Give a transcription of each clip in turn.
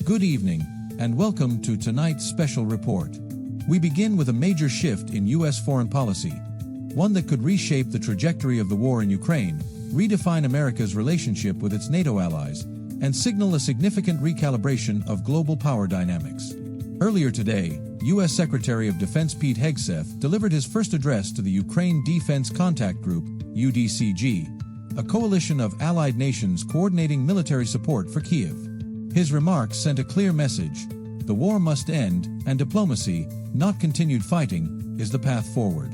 Good evening, and welcome to tonight's special report. We begin with a major shift in U.S. foreign policy, one that could reshape the trajectory of the war in Ukraine, redefine America's relationship with its NATO allies, and signal a significant recalibration of global power dynamics. Earlier today, U.S. Secretary of Defense Pete Hegseth delivered his first address to the Ukraine Defense Contact Group, UDCG, a coalition of allied nations coordinating military support for Kyiv. His remarks sent a clear message: the war must end, and diplomacy, not continued fighting, is the path forward.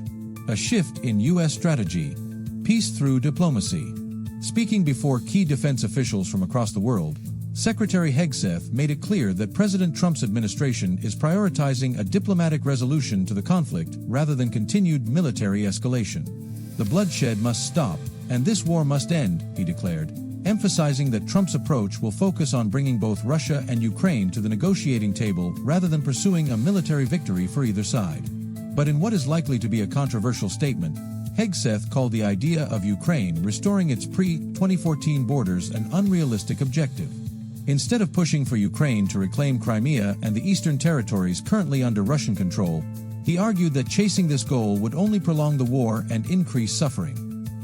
A shift in U.S. strategy: peace through diplomacy. Speaking before key defense officials from across the world, Secretary Hegseth made it clear that President Trump's administration is prioritizing a diplomatic resolution to the conflict rather than continued military escalation. The bloodshed must stop, and this war must end, he declared, emphasizing that Trump's approach will focus on bringing both Russia and Ukraine to the negotiating table rather than pursuing a military victory for either side. But in what is likely to be a controversial statement, Hegseth called the idea of Ukraine restoring its pre-2014 borders an unrealistic objective. Instead of pushing for Ukraine to reclaim Crimea and the eastern territories currently under Russian control, he argued that chasing this goal would only prolong the war and increase suffering.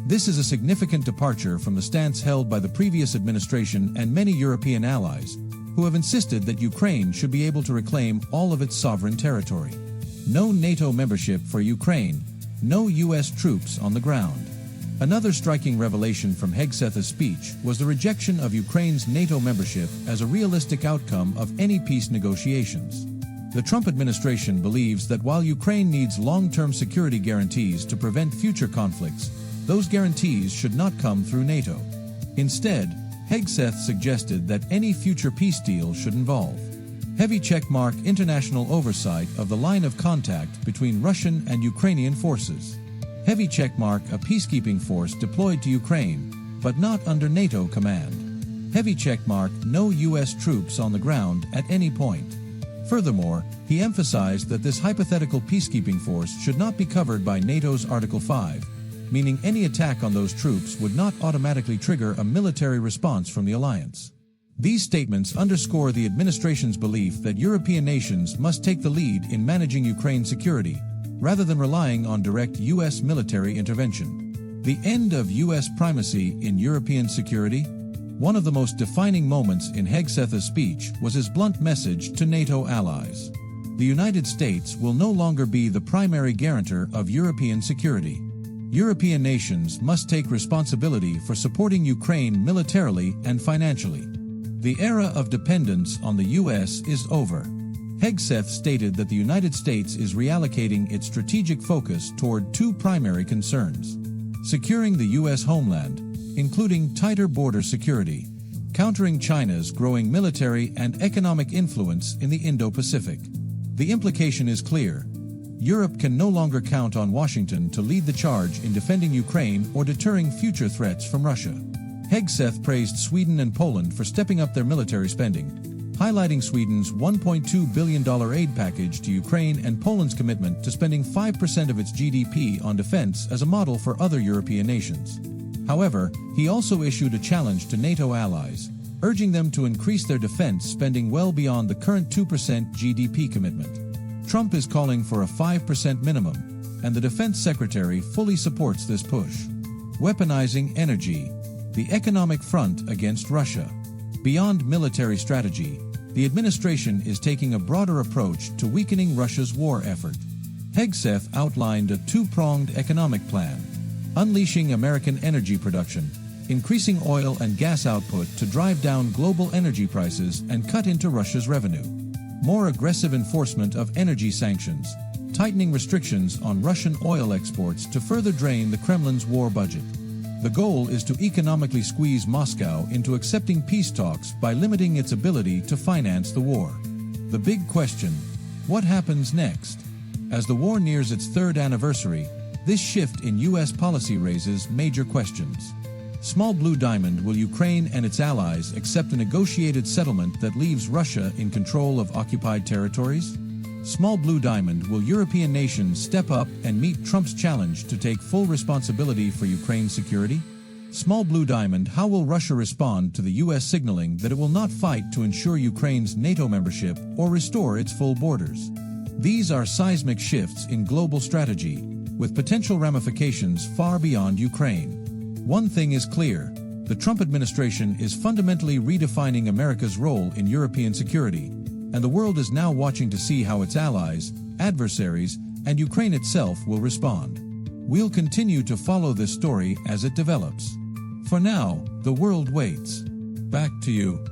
This is a significant departure from the stance held by the previous administration and many European allies, who have insisted that Ukraine should be able to reclaim all of its sovereign territory. No NATO membership for Ukraine, no U.S. troops on the ground. Another striking revelation from Hegseth's speech was the rejection of Ukraine's NATO membership as a realistic outcome of any peace negotiations. The Trump administration believes that while Ukraine needs long-term security guarantees to prevent future conflicts, those guarantees should not come through NATO. Instead, Hegseth suggested that any future peace deal should involve heavy checkmark international oversight of the line of contact between Russian and Ukrainian forces, heavy checkmark a peacekeeping force deployed to Ukraine, but not under NATO command, heavy checkmark no U.S. troops on the ground at any point. Furthermore, he emphasized that this hypothetical peacekeeping force should not be covered by NATO's Article 5, meaning any attack on those troops would not automatically trigger a military response from the alliance. These statements underscore the administration's belief that European nations must take the lead in managing Ukraine's security, rather than relying on direct U.S. military intervention. The end of U.S. primacy in European security? One of the most defining moments in Hegseth's speech was his blunt message to NATO allies. The United States will no longer be the primary guarantor of European security. European nations must take responsibility for supporting Ukraine militarily and financially. The era of dependence on the U.S. is over. Hegseth stated that the United States is reallocating its strategic focus toward two primary concerns: securing the U.S. homeland, including tighter border security, countering China's growing military and economic influence in the Indo-Pacific. The implication is clear: Europe can no longer count on Washington to lead the charge in defending Ukraine or deterring future threats from Russia. Hegseth praised Sweden and Poland for stepping up their military spending, highlighting Sweden's $1.2 billion aid package to Ukraine and Poland's commitment to spending 5% of its GDP on defense as a model for other European nations. However, he also issued a challenge to NATO allies, urging them to increase their defense spending well beyond the current 2% GDP commitment. Trump is calling for a 5% minimum, and the defense secretary fully supports this push. Weaponizing energy, the economic front against Russia. Beyond military strategy, the administration is taking a broader approach to weakening Russia's war effort. Hegseth outlined a two-pronged economic plan: unleashing American energy production, increasing oil and gas output to drive down global energy prices and cut into Russia's revenue; more aggressive enforcement of energy sanctions, tightening restrictions on Russian oil exports to further drain the Kremlin's war budget. The goal is to economically squeeze Moscow into accepting peace talks by limiting its ability to finance the war. The big question: what happens next? As the war nears its third anniversary, this shift in U.S. policy raises major questions. Small Blue Diamond: will Ukraine and its allies accept a negotiated settlement that leaves Russia in control of occupied territories? Small Blue Diamond: will European nations step up and meet Trump's challenge to take full responsibility for Ukraine's security? Small Blue Diamond: how will Russia respond to the U.S. signaling that it will not fight to ensure Ukraine's NATO membership or restore its full borders? These are seismic shifts in global strategy, with potential ramifications far beyond Ukraine. One thing is clear: the Trump administration is fundamentally redefining America's role in European security, and the world is now watching to see how its allies, adversaries, and Ukraine itself will respond. We'll continue to follow this story as it develops. For now, the world waits. Back to you.